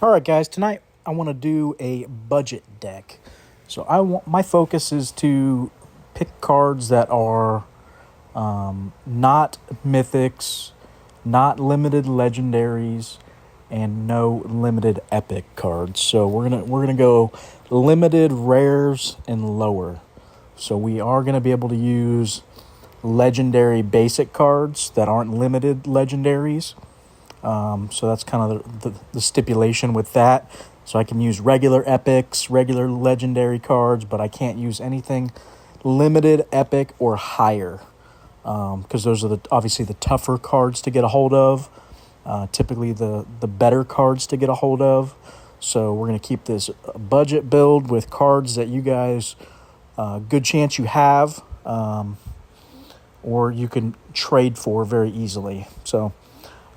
All right, guys. Tonight I want to do a budget deck. So my focus is to pick cards that are not mythics, not limited legendaries, and no limited epic cards. So we're gonna go limited rares and lower. So we are gonna be able to use legendary basic cards that aren't limited legendaries. So that's kind of the stipulation with that. So I can use regular epics, regular legendary cards, but I can't use anything limited, epic, or higher. Because those are obviously the tougher cards to get a hold of. Typically the better cards to get a hold of. So we're going to keep this budget build with cards that you guys, good chance you have, or you can trade for very easily. So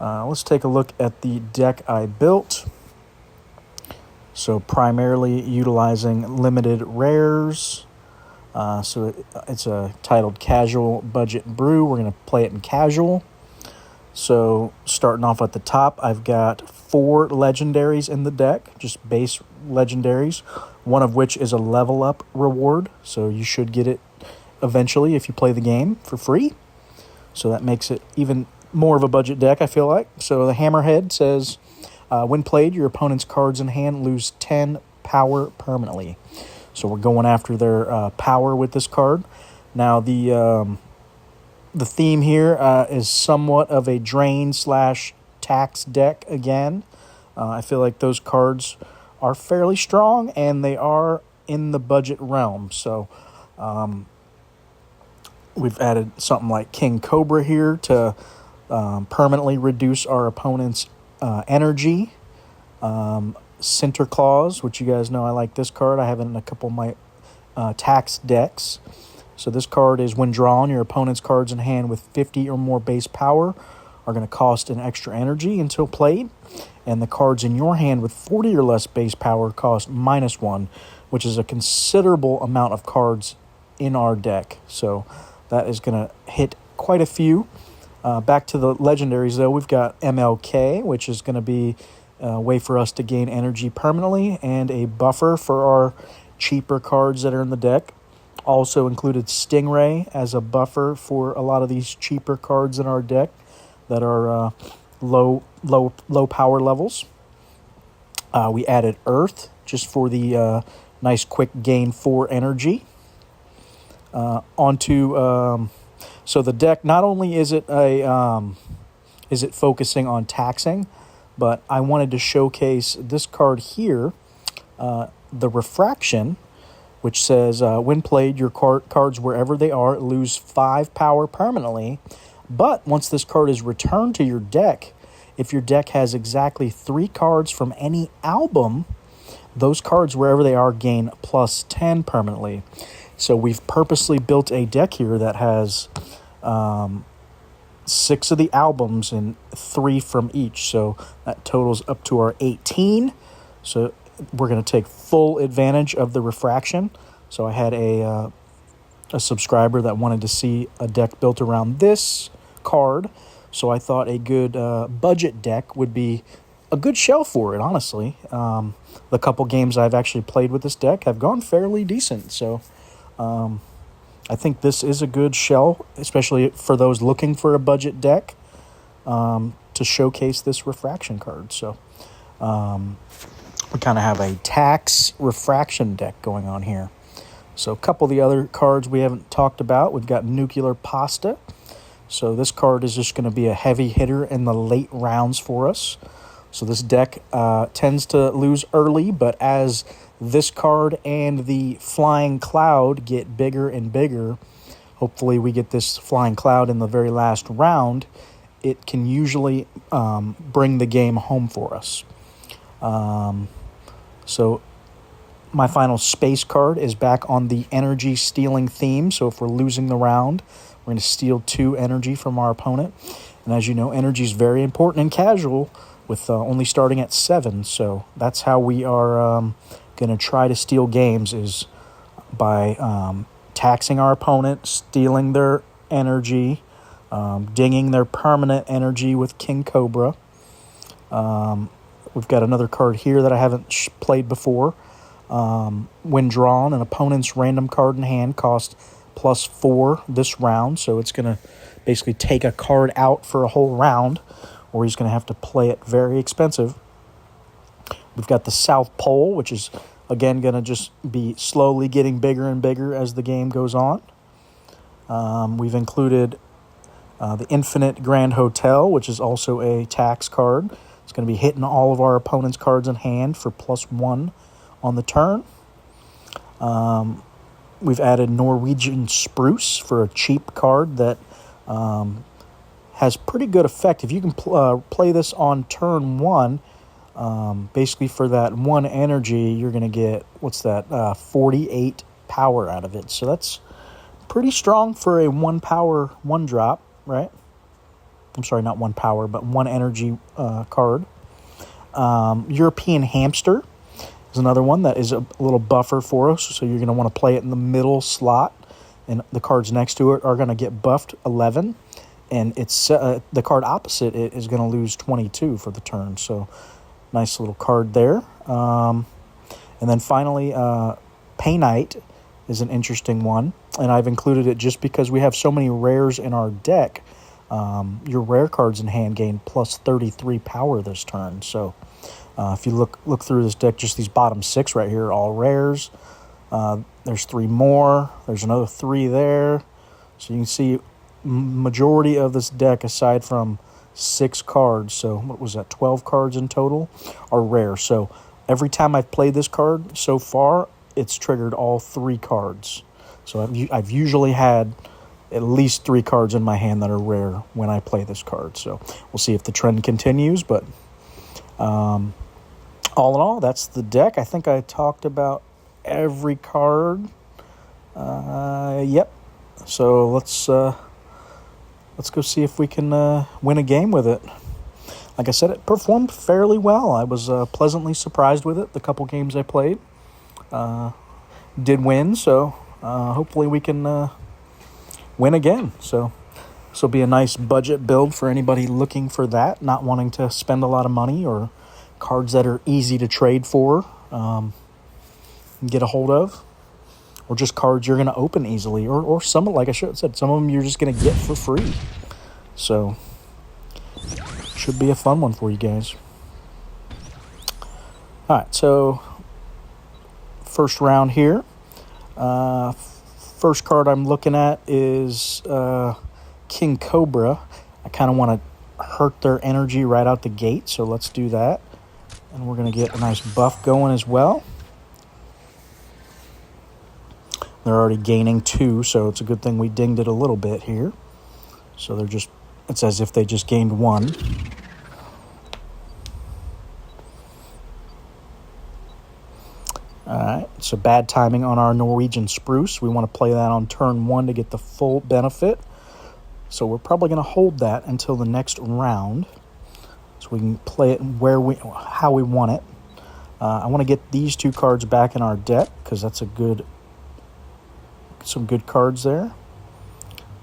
let's take a look at the deck I built. So primarily utilizing limited rares. So it's titled Casual Budget Brew. We're going to play it in casual. So starting off at the top, I've got 4 legendaries in the deck, just base legendaries, one of which is a level up reward. So you should get it eventually if you play the game for free. So that makes it even more of a budget deck, I feel like. So the Hammerhead says, when played, your opponent's cards in hand lose 10 power permanently. So we're going after their power with this card. Now the theme here is somewhat of a drain/tax deck again. I feel like those cards are fairly strong and they are in the budget realm. So we've added something like King Cobra here to permanently reduce our opponent's energy. Center Claws, which you guys know I like this card. I have it in a couple of my tax decks. So this card is when drawn, your opponent's cards in hand with 50 or more base power are going to cost an extra energy until played. And the cards in your hand with 40 or less base power cost -1, which is a considerable amount of cards in our deck. So that is going to hit quite a few. Back to the legendaries, though, we've got MLK, which is going to be a way for us to gain energy permanently, and a buffer for our cheaper cards that are in the deck. Also included Stingray as a buffer for a lot of these cheaper cards in our deck that are low power levels. We added Earth just for the nice quick gain 4 energy. So the deck, not only is it focusing on taxing, but I wanted to showcase this card here, the Refraction, which says, when played, your cards, wherever they are, lose 5 power permanently. But once this card is returned to your deck, if your deck has exactly 3 cards from any album, those cards, wherever they are, gain +10 permanently. So we've purposely built a deck here that has 6 of the albums and 3 from each. So that totals up to our 18. So we're going to take full advantage of the Refraction. So I had a subscriber that wanted to see a deck built around this card. So I thought a good budget deck would be a good shell for it, honestly. The couple games I've actually played with this deck have gone fairly decent. So I think this is a good shell, especially for those looking for a budget deck, to showcase this Refraction card. So we kind of have a tax Refraction deck going on here. So a couple of the other cards we haven't talked about. We've got Nuclear Pasta. So this card is just going to be a heavy hitter in the late rounds for us. So this deck tends to lose early, but as this card and the Flying Cloud get bigger and bigger, hopefully we get this Flying Cloud in the very last round, it can usually bring the game home for us. So my final space card is back on the energy stealing theme. So if we're losing the round, we're going to steal 2 energy from our opponent. And as you know, energy is very important in casual, with only starting at 7. So that's how we are going to try to steal games, is by taxing our opponent, stealing their energy, dinging their permanent energy with King Cobra, We've got another card here that I haven't played before. When drawn, an opponent's random card in hand costs +4 this round, so it's going to basically take a card out for a whole round, or he's going to have to play it very expensive. We've got the South Pole, which is, again, going to just be slowly getting bigger and bigger as the game goes on. We've included the Infinite Grand Hotel, which is also a tax card. It's going to be hitting all of our opponent's cards in hand for +1 on the turn. We've added Norwegian Spruce for a cheap card that has pretty good effect. If you can play this on turn 1, basically for that 1 energy, you're going to get, 48 power out of it. So that's pretty strong for a 1 power, 1 drop, right? I'm sorry, not 1 power, but 1 energy card. European Hamster is another one that is a little buffer for us. So you're going to want to play it in the middle slot, and the cards next to it are going to get buffed 11. And it's the card opposite it is going to lose 22 for the turn. So nice little card there. And then finally, Paynite is an interesting one. And I've included it just because we have so many rares in our deck. Your rare cards in hand gain +33 power this turn. So if you look through this deck, just these bottom 6 right here are all rares. There's 3 more. There's another 3 there. So you can see majority of this deck, aside from 6 cards, so what was that, 12 cards in total, are rare. So every time I've played this card so far, it's triggered all 3 cards. So I've usually had at least 3 cards in my hand that are rare when I play this card. So we'll see if the trend continues. But all in all, that's the deck. I think I talked about every card. Yep. So let's go see if we can win a game with it. Like I said, it performed fairly well. I was pleasantly surprised with it. The couple games I played did win, so hopefully we can win again. So this will be a nice budget build for anybody looking for that, not wanting to spend a lot of money, or cards that are easy to trade for, get a hold of, or just cards you're going to open easily, or some, like I said, some of them you're just going to get for free. So should be a fun one for you guys. All right, so first round here. First card I'm looking at is King Cobra. I kind of want to hurt their energy right out the gate, so let's do that. And we're going to get a nice buff going as well. They're already gaining 2, so it's a good thing we dinged it a little bit here. So it's as if they just gained 1. All right, so bad timing on our Norwegian Spruce. We want to play that on turn 1 to get the full benefit. So we're probably going to hold that until the next round, so we can play it how we want it. I want to get these 2 cards back in our deck, because that's some good cards there.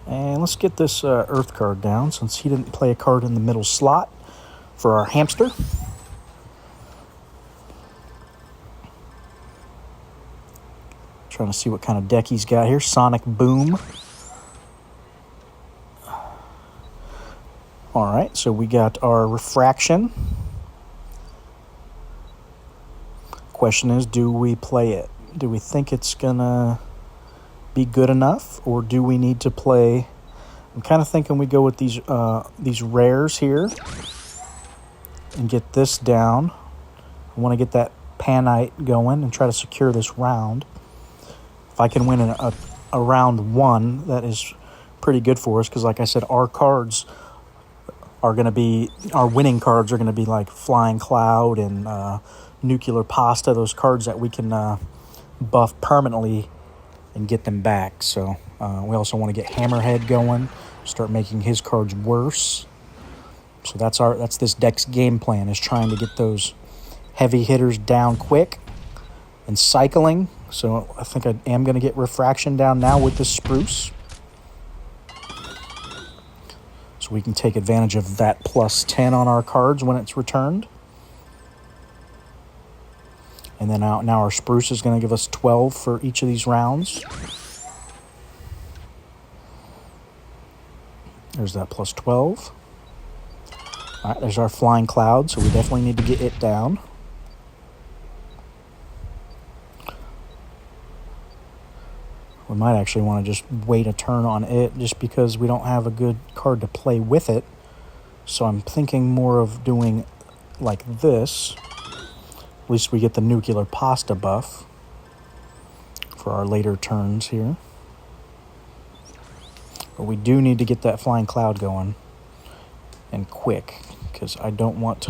And let's get this Earth card down, since he didn't play a card in the middle slot for our hamster. Trying to see what kind of deck he's got here. Sonic Boom. All right, so we got our Refraction. Question is, do we play it? Do we think it's gonna be good enough, or do we need to play? I'm kind of thinking we go with these rares here and get this down. I want to get that Paynite going and try to secure this round. If I can win a round 1, that is pretty good for us, because like I said, our cards are going to be, our winning cards are going to be like Flying Cloud and Nuclear Pasta, those cards that we can buff permanently and get them back. So we also want to get Hammerhead going, start making his cards worse. So that's this deck's game plan, is trying to get those heavy hitters down quick and cycling. So I think I am going to get Refraction down now with the Spruce, so we can take advantage of that +10 on our cards when it's returned. And then now our spruce is going to give us 12 for each of these rounds. There's that plus 12. All right, there's our flying cloud, so we definitely need to get it down. We might actually want to just wait a turn on it just because we don't have a good card to play with it. So I'm thinking more of doing like this. At least we get the nuclear pasta buff for our later turns here. But we do need to get that flying cloud going, and quick, because I don't want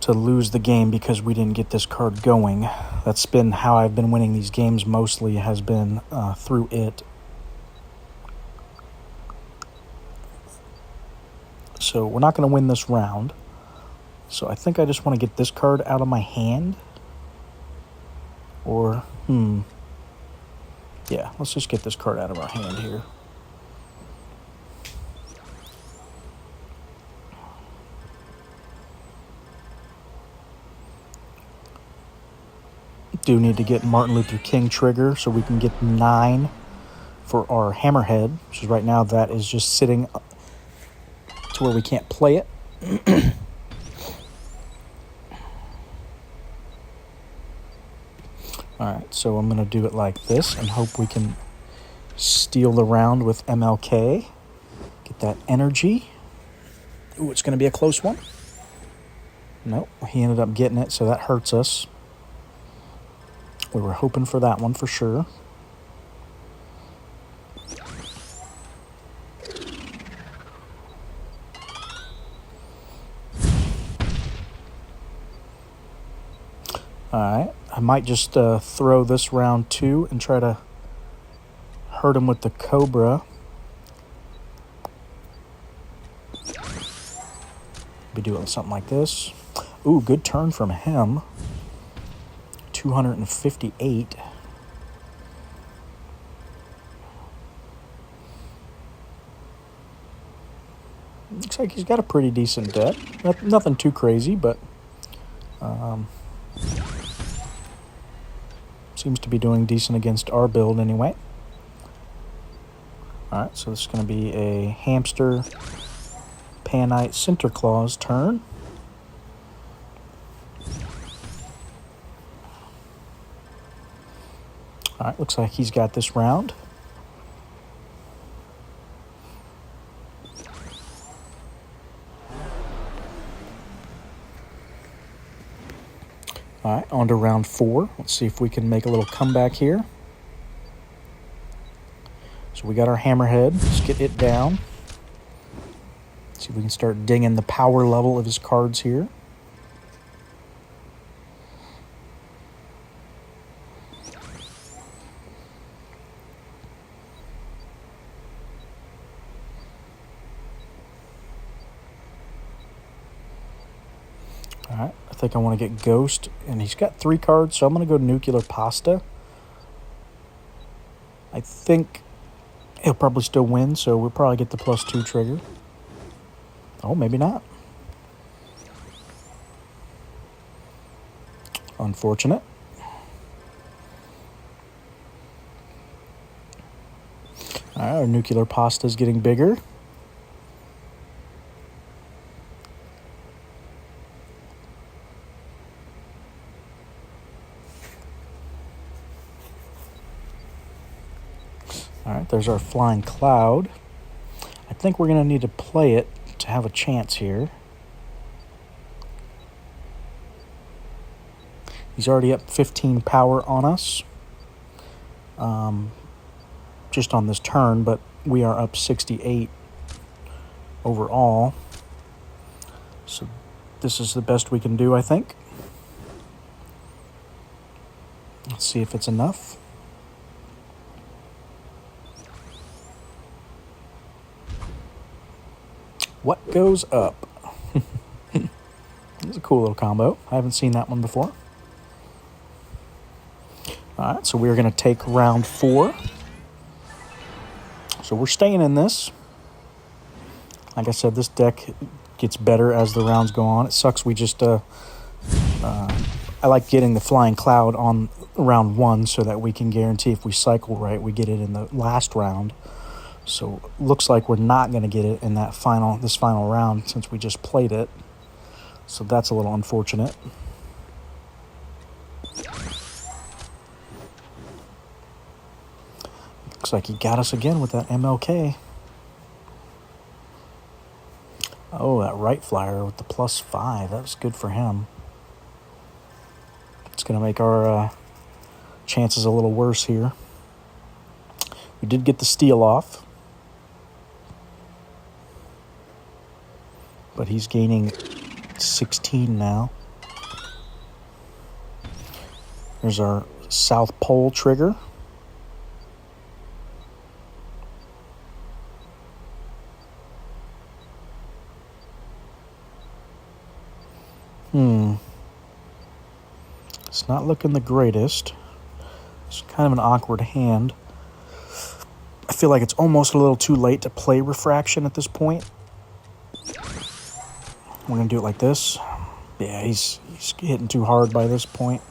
to lose the game because we didn't get this card going. That's been how I've been winning these games mostly, has been through it. So we're not going to win this round. So I think I just want to get this card out of my hand. Or, yeah, let's just get this card out of our hand here. Do need to get Martin Luther King trigger so we can get 9 for our hammerhead, which is right now that is just sitting to where we can't play it. Alright, so I'm going to do it like this and hope we can steal the round with MLK. Get that energy. Ooh, it's going to be a close one. Nope, he ended up getting it, so that hurts us. We were hoping for that one for sure. Alright, I might just throw this round 2 and try to hurt him with the Cobra. Be doing something like this. Ooh, good turn from him. 258. Looks like he's got a pretty decent debt. Nothing too crazy, but seems to be doing decent against our build anyway. Alright, so this is going to be a Hamster, Panite, Sinterklaas turn. Alright, looks like he's got this round. Alright, on to round 4. Let's see if we can make a little comeback here. So we got our hammerhead. Let's get it down. See if we can start dinging the power level of his cards here. Alright, I think I want to get Ghost, and he's got 3 cards, so I'm going to go Nuclear Pasta. I think he'll probably still win, so we'll probably get the +2 trigger. Oh, maybe not. Unfortunate. Alright, our Nuclear Pasta is getting bigger. Alright, there's our Flying Cloud. I think we're going to need to play it to have a chance here. He's already up 15 power on us. Just on this turn, but we are up 68 overall. So this is the best we can do, I think. Let's see if it's enough. What goes up? It's a cool little combo. I haven't seen that one before. Alright, so we're going to take round 4. So we're staying in this. Like I said, this deck gets better as the rounds go on. It sucks we just I like getting the flying cloud on round 1 so that we can guarantee if we cycle right, we get it in the last round. So looks like we're not going to get it in this final round since we just played it. So that's a little unfortunate. Looks like he got us again with that MLK. Oh, that right flyer with the +5. That was good for him. It's going to make our chances a little worse here. We did get the steal off. But he's gaining 16 now. There's our South Pole trigger. It's not looking the greatest. It's kind of an awkward hand. I feel like it's almost a little too late to play Refraction at this point. We're going to do it like this. Yeah, he's hitting too hard by this point.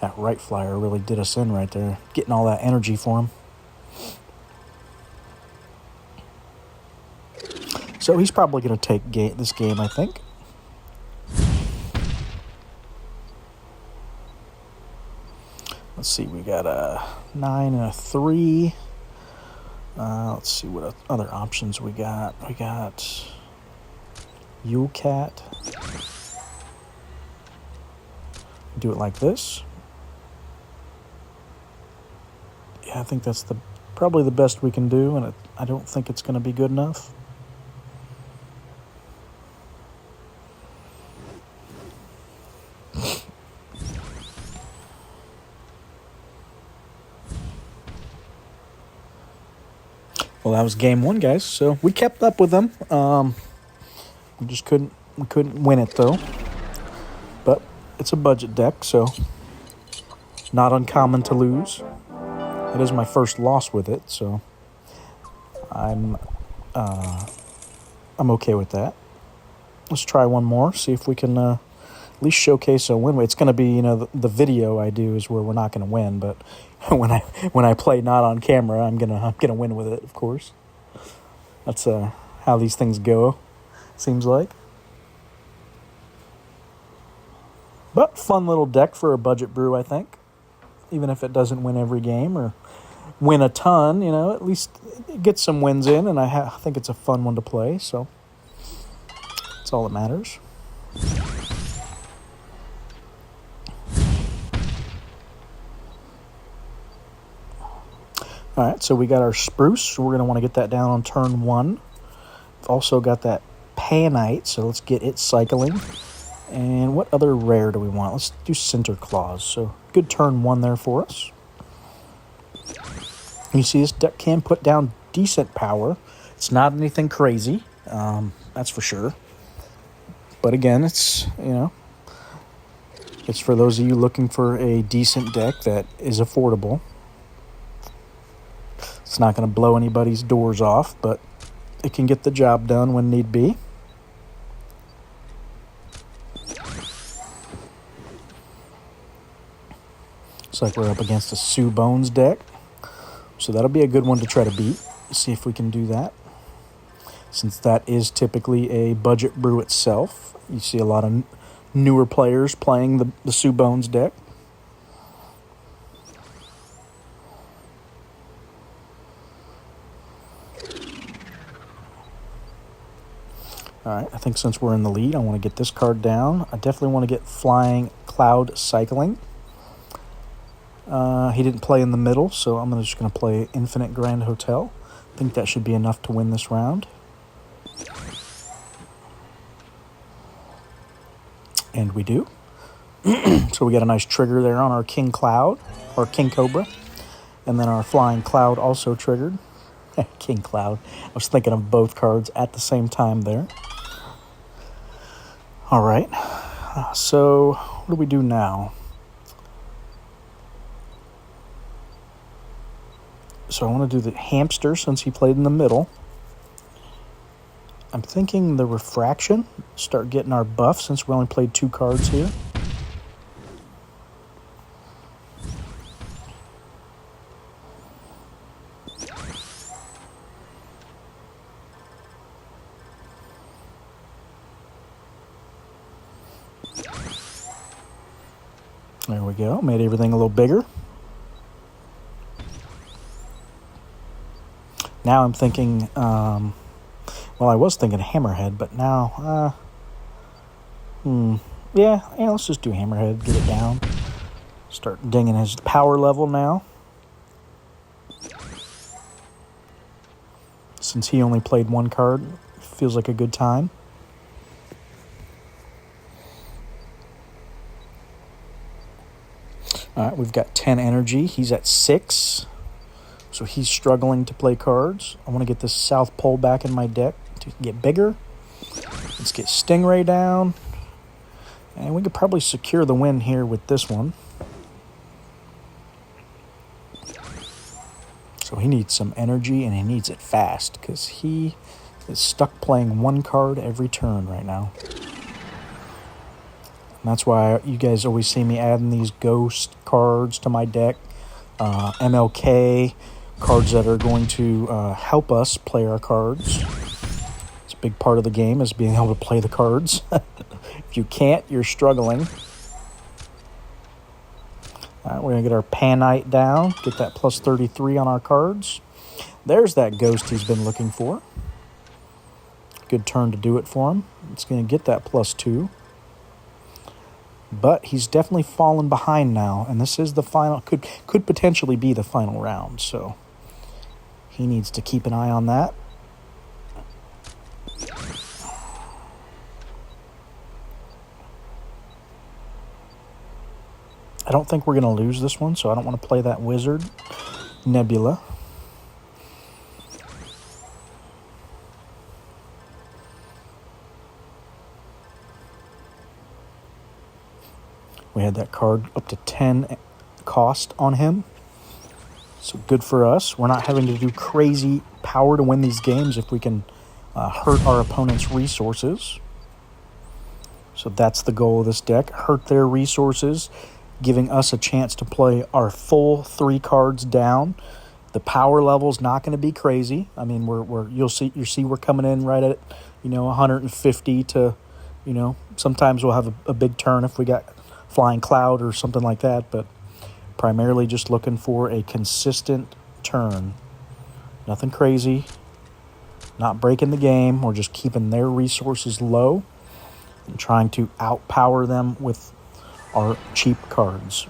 That right flyer really did us in right there. Getting all that energy for him. So he's probably going to take this game, I think. Let's see, we got a 9 and a 3. Let's see what other options we got. We got Yule Cat. Do it like this. Yeah, I think that's probably the best we can do, and I don't think it's going to be good enough. Well, that was game 1, guys. So we kept up with them. We just couldn't win it though. But it's a budget deck, so not uncommon to lose. It is my first loss with it, so I'm okay with that. Let's try one more. See if we can at least showcase a win. It's going to be, the video I do is where we're not going to win, but when I play not on camera, I'm gonna win with it, of course. That's how these things go, seems like. But fun little deck for a budget brew, I think. Even if it doesn't win every game or win a ton, at least it gets some wins in, and I think it's a fun one to play. So that's all that matters. All right, so we got our spruce. So we're going to want to get that down on turn 1. We've also got that panite, so let's get it cycling. And what other rare do we want? Let's do center claws. So good turn 1 there for us. You see this deck can put down decent power. It's not anything crazy, that's for sure. But again, it's for those of you looking for a decent deck that is affordable. It's not going to blow anybody's doors off, but it can get the job done when need be. Looks like we're up against a Sue Bones deck. So that'll be a good one to try to beat. See if we can do that. Since that is typically a budget brew itself. You see a lot of newer players playing the Sue Bones deck. All right, I think since we're in the lead, I want to get this card down. I definitely want to get Flying Cloud Cycling. He didn't play in the middle, so I'm just going to play Infinite Grand Hotel. I think that should be enough to win this round. And we do. So we got a nice trigger there on our King Cloud, or King Cobra. And then our Flying Cloud also triggered. King Cloud. I was thinking of both cards at the same time there. All right. So what do we do now? So I want to do the hamster since he played in the middle. I'm thinking the Refraction. Start getting our buff since we only played 2 cards here. There we go. Made everything a little bigger. Now I'm thinking, well, I was thinking Hammerhead, but now, yeah, let's just do Hammerhead, get it down. Start dinging his power level now. Since he only played 1 card, feels like a good time. All right, we've got 10 energy. He's at 6. So he's struggling to play cards. I want to get this South Pole back in my deck to get bigger. Let's get Stingray down. And we could probably secure the win here with this one. So he needs some energy, and he needs it fast because he is stuck playing 1 card every turn right now. And that's why you guys always see me adding these ghost cards to my deck. MLK, cards that are going to help us play our cards. It's a big part of the game is being able to play the cards. If you can't, you're struggling. All right, we're going to get our Panite down, get that plus 33 on our cards. There's that ghost he's been looking for. Good turn to do it for him. It's going to get that plus 2. But he's definitely fallen behind now, and this is the final, could potentially be the final round, so he needs to keep an eye on that. I don't think we're going to lose this one, so I don't want to play that Wizard Nebula. We had that card up to 10 cost on him. So good for us. We're not having to do crazy power to win these games if we can hurt our opponent's resources. So that's the goal of this deck. Hurt their resources, giving us a chance to play our full 3 cards down. The power level's not going to be crazy. I mean, you'll see we're coming in right at 150 to, sometimes we'll have a big turn if we got Flying Cloud or something like that, but primarily just looking for a consistent turn. Nothing crazy, not breaking the game. We're just keeping their resources low and trying to outpower them with our cheap cards.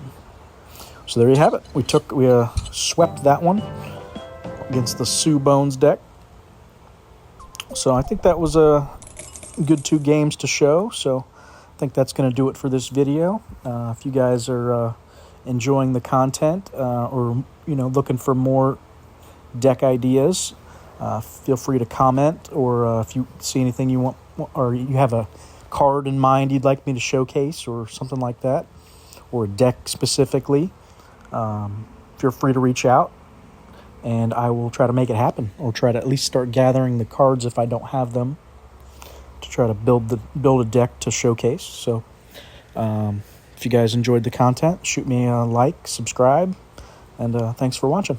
So there you have it. We swept that one against the Sue Bones deck. So I think that was a good 2 games to show. So I think that's going to do it for this video. If you guys are enjoying the content or looking for more deck ideas, feel free to comment, or if you see anything you want, or you have a card in mind you'd like me to showcase or something like that, or a deck specifically, feel free to reach out and I will try to make it happen, or try to at least start gathering the cards if I don't have them, to try to build a deck to showcase. So if you guys enjoyed the content, shoot me a like, subscribe, and thanks for watching.